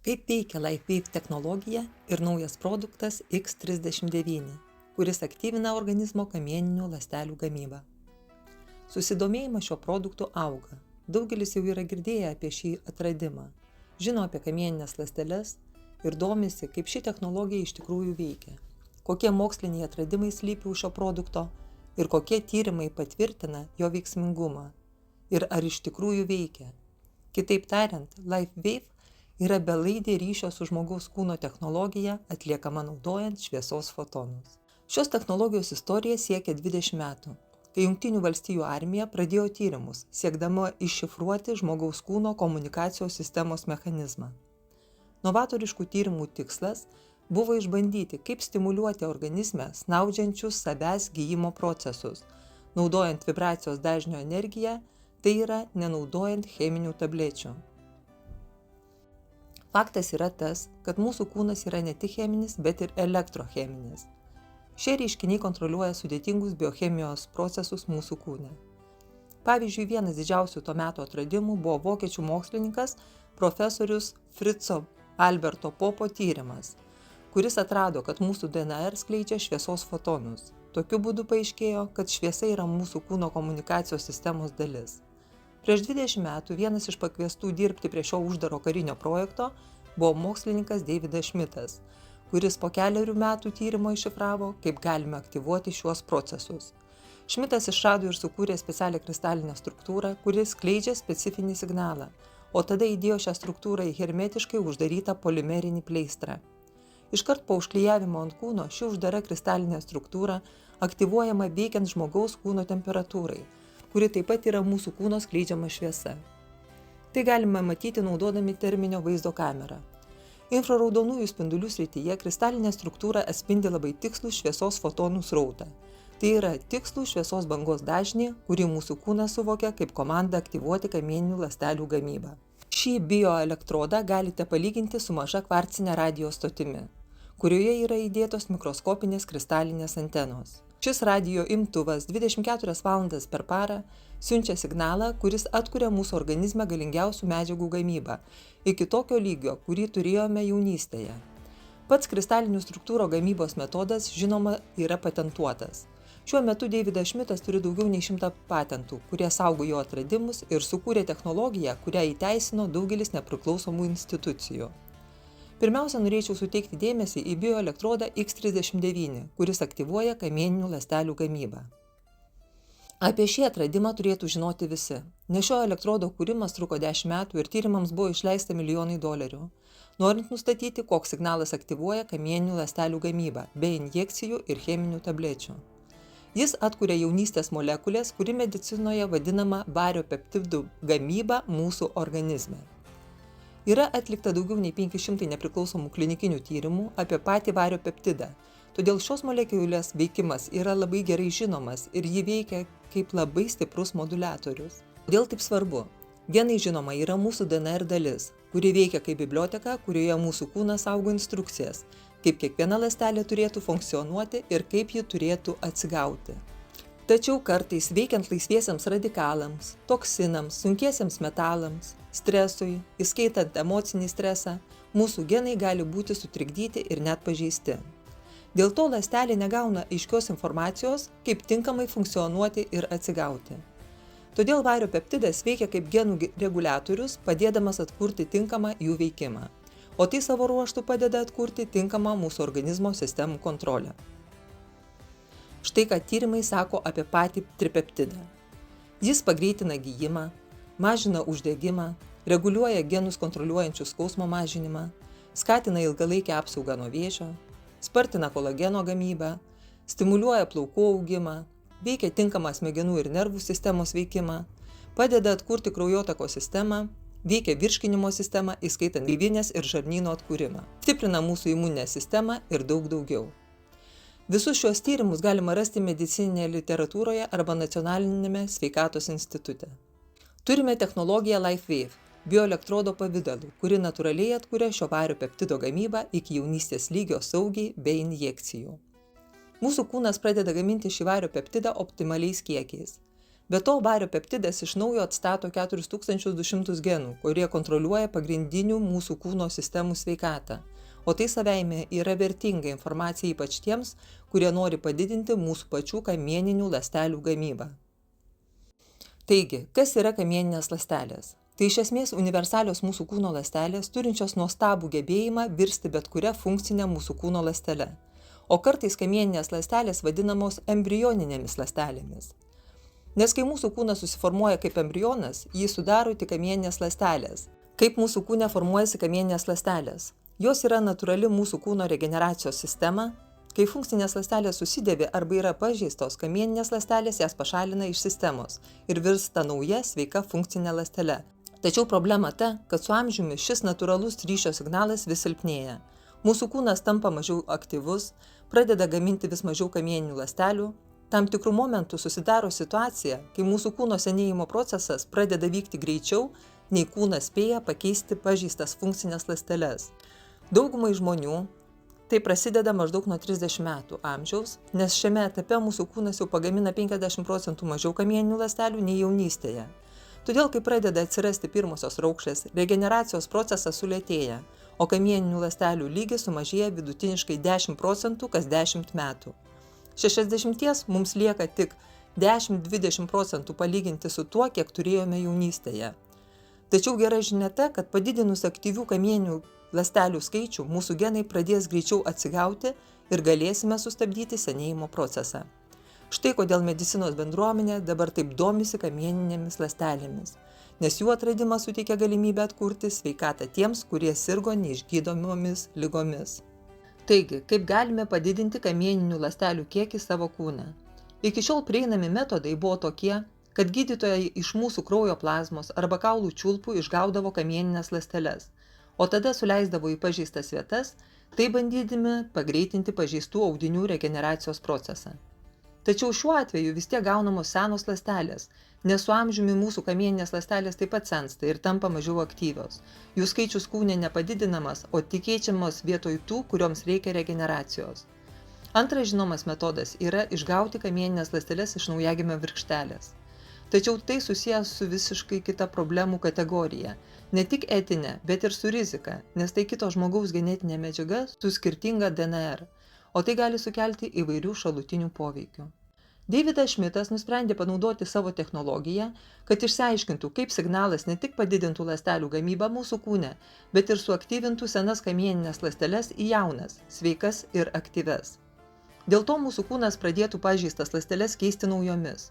Kaip veikia LifeWave technologija ir naujas produktas X39, kuris aktyvina organizmo kamieninių ląstelių gamybą. Susidomėjimas šio produktu auga. Daugelis jau yra girdėję apie šį atradimą, žino apie kamieninės ląsteles ir domisi, kaip ši technologija iš tikrųjų veikia, kokie moksliniai atradimai slypi už šio produkto ir kokie tyrimai patvirtina jo veiksmingumą ir ar iš tikrųjų veikia. Kitaip tariant, LifeWave yra belaidė ryšio su žmogaus kūno technologija atliekama naudojant šviesos fotonus. Šios technologijos istorija siekia 20 metų, kai Jungtinių valstijų armija pradėjo tyrimus, siekdama iššifruoti žmogaus kūno komunikacijos sistemos mechanizmą. Novatoriškų tyrimų tikslas buvo išbandyti, kaip stimuliuoti organizme snaudžiančius savęs gijimo procesus, naudojant vibracijos dažnio energiją, tai yra nenaudojant cheminių tablečių. Faktas yra tas, kad mūsų kūnas yra ne tik cheminis, bet ir elektrocheminis. Šie reiškiniai kontroliuoja sudėtingus biochemijos procesus mūsų kūne. Pavyzdžiui, vienas didžiausių to meto atradimų buvo vokiečių mokslininkas profesorius Fritzo Alberto Popo tyrimas, kuris atrado, kad mūsų DNR skleidžia šviesos fotonus. Tokiu būdu paaiškėjo, kad šviesa yra mūsų kūno komunikacijos sistemos dalis. Prieš 20 metų vienas iš pakviestų dirbti prie šio uždaro karinio projekto buvo mokslininkas Davidas Šmitas, kuris po 4 metų tyrimo iššifravo, kaip galime aktyvuoti šiuos procesus. Šmitas išrado ir sukūrė specialią kristalinę struktūrą, kuri skleidžia specifinį signalą, o tada įdėjo šią struktūrą į hermetiškai uždarytą polimerinį pleistrą. Iškart po užklijavimo ant kūno ši uždara kristalinė struktūra aktyvuojama veikiant žmogaus kūno temperatūrai, kuri taip pat yra mūsų kūno skleidžiama šviesa. Tai galime matyti naudodami terminio vaizdo kamerą. Infraraudonųjų spindulių srityje kristalinė struktūra atspindi labai tikslų šviesos fotonų srautą. Tai yra tikslų šviesos bangos dažnį, kurį mūsų kūnas suvokia kaip komandą aktyvuoti kamieninių ląstelių gamybą. Šį bioelektrodą galite palyginti su maža kvarcine radijo stotimi, kurioje yra įdėtos mikroskopinės kristalinės antenos. Šis radijo imtuvas 24 valandas per parą siunčia signalą, kuris atkuria mūsų organizme galingiausių medžiagų gamybą iki tokio lygio, kurį turėjome jaunystėje. Pats kristalinių struktūrų gamybos metodas, žinoma, yra patentuotas. Šiuo metu Davidas Šmitas turi daugiau nei 100 patentų, kurie saugo jo atradimus ir sukūrė technologiją, kurią įteisino daugelis nepriklausomų institucijų. Pirmiausia, norėčiau suteikti dėmesį į bioelektrodą X39, kuris aktyvuoja kamieninių ląstelių gamybą. Apie šį atradimą turėtų žinoti visi, nes šio elektrodo kūrimas truko 10 metų ir tyrimams buvo išleista milijonai $, norint nustatyti, koks signalas aktyvuoja kamieninių ląstelių gamybą, be injekcijų ir cheminių tablečių. Jis atkuria jaunystės molekulės, kuri medicinoje vadinama vario peptidų gamyba mūsų organizme. Yra atlikta daugiau nei 500 nepriklausomų klinikinių tyrimų apie patį vario peptidą, todėl šios molekulės veikimas yra labai gerai žinomas ir ji veikia kaip labai stiprus moduliatorius. Kodėl taip svarbu? Genai, žinoma, yra mūsų DNR dalis, kuri veikia kaip biblioteka, kurioje mūsų kūnas saugo instrukcijas, kaip kiekviena ląstelė turėtų funkcionuoti ir kaip ji turėtų atsigauti. Tačiau kartais veikiant laisviesiems radikalams, toksinams, sunkiesiems metalams, stresui, įskaitant emocinį stresą, mūsų genai gali būti sutrikdyti ir net pažeisti. Dėl to ląstelė negauna aiškios informacijos, kaip tinkamai funkcionuoti ir atsigauti. Todėl vario peptidas veikia kaip genų reguliatorius, padėdamas atkurti tinkamą jų veikimą, o tai savo ruožtu padeda atkurti tinkamą mūsų organizmo sistemų kontrolę. Štai ką tyrimai sako apie patį tripeptidą. Jis pagreitina gijimą, mažina uždegimą, reguliuoja genus kontroliuojančių skausmo mažinimą, skatina ilgalaikę apsaugą nuo vėžio, spartina kolageno gamybą, stimuliuoja plaukų augimą, veikia tinkamą smegenų ir nervų sistemos veikimą, padeda atkurti kraujotakos sistemą, veikia virškinimo sistemą, įskaitant gleivinės ir žarnyno atkūrimą, stiprina mūsų imuninę sistemą ir daug daugiau. Visus šios tyrimus galima rasti medicininėje literatūroje arba Nacionalinėme sveikatos institute. Turime technologiją LifeWave, bioelektrodo pavidalu, kuri natūraliai atkuria šio vario peptido gamybą iki jaunystės lygio saugiai be injekcijų. Mūsų kūnas pradeda gaminti šį vario peptidą optimaliais kiekiais. Be to, vario peptidas iš naujo atstato 4200 genų, kurie kontroliuoja pagrindinių mūsų kūno sistemų sveikatą. O tai savaime yra vertinga informacija ypač tiems, kurie nori padidinti mūsų pačių kamieninių ląstelių gamybą. Taigi, kas yra kamieninės ląstelės? Tai iš esmės universalios mūsų kūno ląstelės, turinčios nuostabų gebėjimą virsti bet kuria funkcinė mūsų kūno ląstele. O kartais kamieninės ląstelės vadinamos embrioninėmis ląstelėmis. Nes kai mūsų kūnas susiformuoja kaip embrionas, jį sudaro tik kamieninės ląstelės. Kaip mūsų kūne formuojasi kamieninės ląstelės? Jos yra natūrali mūsų kūno regeneracijos sistema. Kai funkcinės ląstelės susidėvi arba yra pažeistos, kamieninės ląstelės jas pašalina iš sistemos ir virsta nauja sveika funkcinė ląstele. Tačiau problema ta, kad su amžiumi šis natūralus ryšio signalas vis silpnėja. Mūsų kūnas tampa mažiau aktyvus, pradeda gaminti vis mažiau kamieninių ląstelių. Tam tikrų momentų susidaro situacija, kai mūsų kūno senėjimo procesas pradeda vykti greičiau, nei kūnas spėja pakeisti pažeistas funkcinės ląsteles. Daugumai žmonių tai prasideda maždaug nuo 30 metų amžiaus, nes šiame etape mūsų kūnas jau pagamina 50% mažiau kamieninių ląstelių nei jaunystėje. Todėl, kai pradeda atsirasti pirmosios raukšlės, regeneracijos procesas sulėtėja, o kamieninių ląstelių lygis sumažėja vidutiniškai 10% kas 10 metų. 60 mums lieka tik 10–20% palyginti su tuo, kiek turėjome jaunystėje. Tačiau gera žinia ta, kad padidinus aktyvių kamieninių ląstelių skaičių, mūsų genai pradės greičiau atsigauti ir galėsime sustabdyti senėjimo procesą. Štai kodėl medicinos bendruomenė dabar taip domisi kamieninėmis ląstelėmis, nes jų atradimas suteikia galimybę atkurti sveikatą tiems, kurie sirgo neišgydomomis ligomis. Taigi, kaip galime padidinti kamieninių ląstelių kiekį savo kūne? Iki šiol prieinami metodai buvo tokie, kad gydytojai iš mūsų kraujo plazmos arba kaulų čiulpų išgaudavo kamieninės ląsteles, o tada suleisdavo į pažeistas vietas, tai bandydami pagreitinti pažeistų audinių regeneracijos procesą. Tačiau šiuo atveju vis tiek gaunamos senos ląstelės, nes su amžiumi mūsų kamieninės ląstelės taip pat sensta ir tampa mažiau aktyvios. Jų skaičius kūne nepadidinamas, o tik keičiamos vietoj tų, kurioms reikia regeneracijos. Antras žinomas metodas yra išgauti kamieninės ląsteles iš naujagimio virkštelės. Tačiau tai susijęs su visiškai kita problemų kategorija, ne tik etinė, bet ir su rizika, nes tai kito žmogaus genetinė medžiaga su skirtinga DNR, o tai gali sukelti įvairių šalutinių poveikių. Davidas Šmitas nusprendė panaudoti savo technologiją, kad išsiaiškintų, kaip signalas ne tik padidintų ląstelių gamybą mūsų kūne, bet ir suaktyvintų senas kamieninės ląsteles į jaunas, sveikas ir aktyves. Dėl to mūsų kūnas pradėtų pažeistas ląsteles keisti naujomis.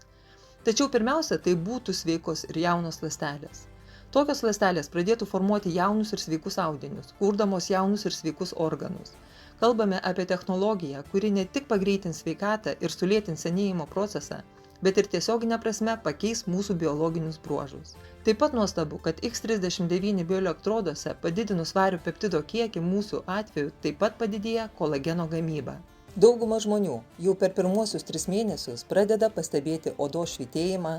Tačiau pirmiausia, tai būtų sveikos ir jaunos ląstelės. Tokios ląstelės pradėtų formuoti jaunus ir sveikus audinius, kurdamos jaunus ir sveikus organus. Kalbame apie technologiją, kuri ne tik pagreitins sveikatą ir sulėtins senėjimo procesą, bet ir tiesioginė prasme pakeis mūsų biologinius bruožus. Taip pat nuostabu, kad X39 bioelektroduose padidinus vario peptido kiekį mūsų atveju taip pat padidėja kolageno gamyba. Dauguma žmonių jau per pirmuosius 3 mėnesius pradeda pastebėti odos švytėjimą,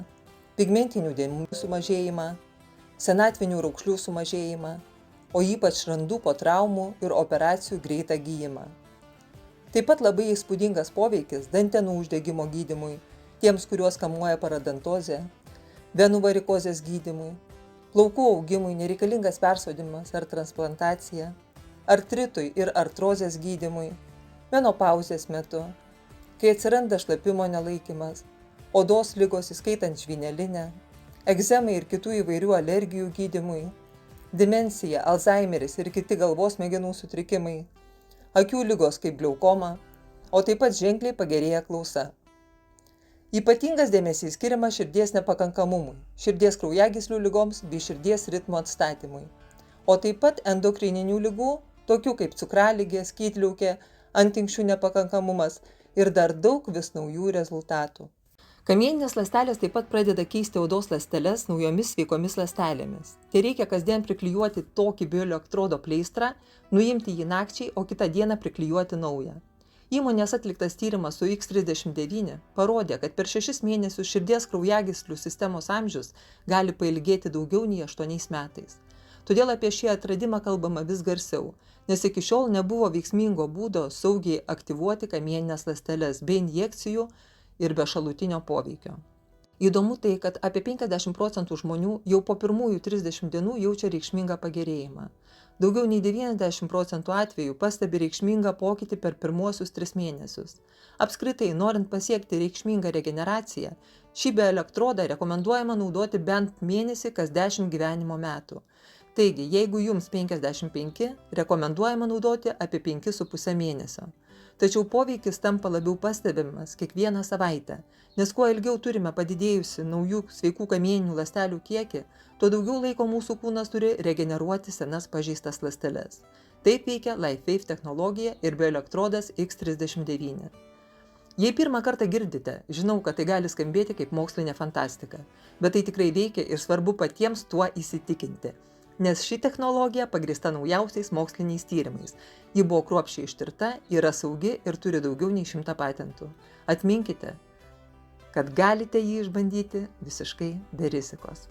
pigmentinių dėmių sumažėjimą, senatvinių raukšlių sumažėjimą, o ypač randų po traumų ir operacijų greitą gijimą. Taip pat labai įspūdingas poveikis dantenų uždegimo gydymui, tiems, kuriuos kamuoja paradentozė, venų varikozės gydymui, plaukų augimui nereikalingas persodimas ar transplantacija, artritui ir artrozės gydymui, menopauzės metu, kai atsiranda šlapimo nelaikymas, odos ligos įskaitant žvynelinę, egzemai ir kitų įvairių alergijų gydymui, dimensija, Alzheimeris ir kiti galvos smegenų sutrikimai, akių ligos kaip glaukoma, o taip pat ženkliai pagerėja klausa. Ypatingas dėmesys skiriamas širdies nepakankamumui, širdies kraujagyslių ligoms bei širdies ritmo atstatymui, o taip pat endokrininių ligų, tokių kaip cukraligė, skydliaukė, antinksčių nepakankamumas ir dar daug vis naujų rezultatų. Kamieninės ląstelės taip pat pradeda keisti odos ląsteles naujomis sveikomis ląstelėmis. Tai reikia kasdien priklijuoti tokį bioelektrodo pleistrą, nuimti jį nakčiai, o kitą dieną priklijuoti naują. Įmonės atliktas tyrimas su X39 parodė, kad per 6 mėnesius širdies kraujagyslių sistemos amžius gali pailgėti daugiau nei 8 metais. Todėl apie šį atradimą kalbama vis garsiau, nes iki šiol nebuvo veiksmingo būdo saugiai aktyvuoti kamieninės ląsteles be injekcijų ir be šalutinio poveikio. Įdomu tai, kad apie 50% žmonių jau po pirmųjų 30 dienų jaučia reikšmingą pagerėjimą. Daugiau nei 90% atvejų pastebi reikšmingą pokytį per pirmuosius 3 mėnesius. Apskritai, norint pasiekti reikšmingą regeneraciją, šį bioelektrodą rekomenduojama naudoti bent mėnesį kas 10 gyvenimo metų. Taigi, jeigu jums 55, rekomenduojama naudoti apie 5,5 mėnesio. Tačiau poveikis tampa labiau pastebimas kiekvieną savaitę, nes kuo ilgiau turime padidėjusi naujų sveikų kamieninių ląstelių kiekį, tuo daugiau laiko mūsų kūnas turi regeneruoti senas pažeistas ląsteles. Taip veikia LifeWave technologija ir bioelektrodas X39. Jei pirmą kartą girdite, žinau, kad tai gali skambėti kaip mokslinė fantastika, bet tai tikrai veikia ir svarbu patiems tuo įsitikinti. Nes ši technologija pagrįsta naujausiais moksliniais tyrimais. Ji buvo kruopščiai ištirta, yra saugi ir turi daugiau nei 100 patentų. Atminkite, kad galite jį išbandyti visiškai be rizikos.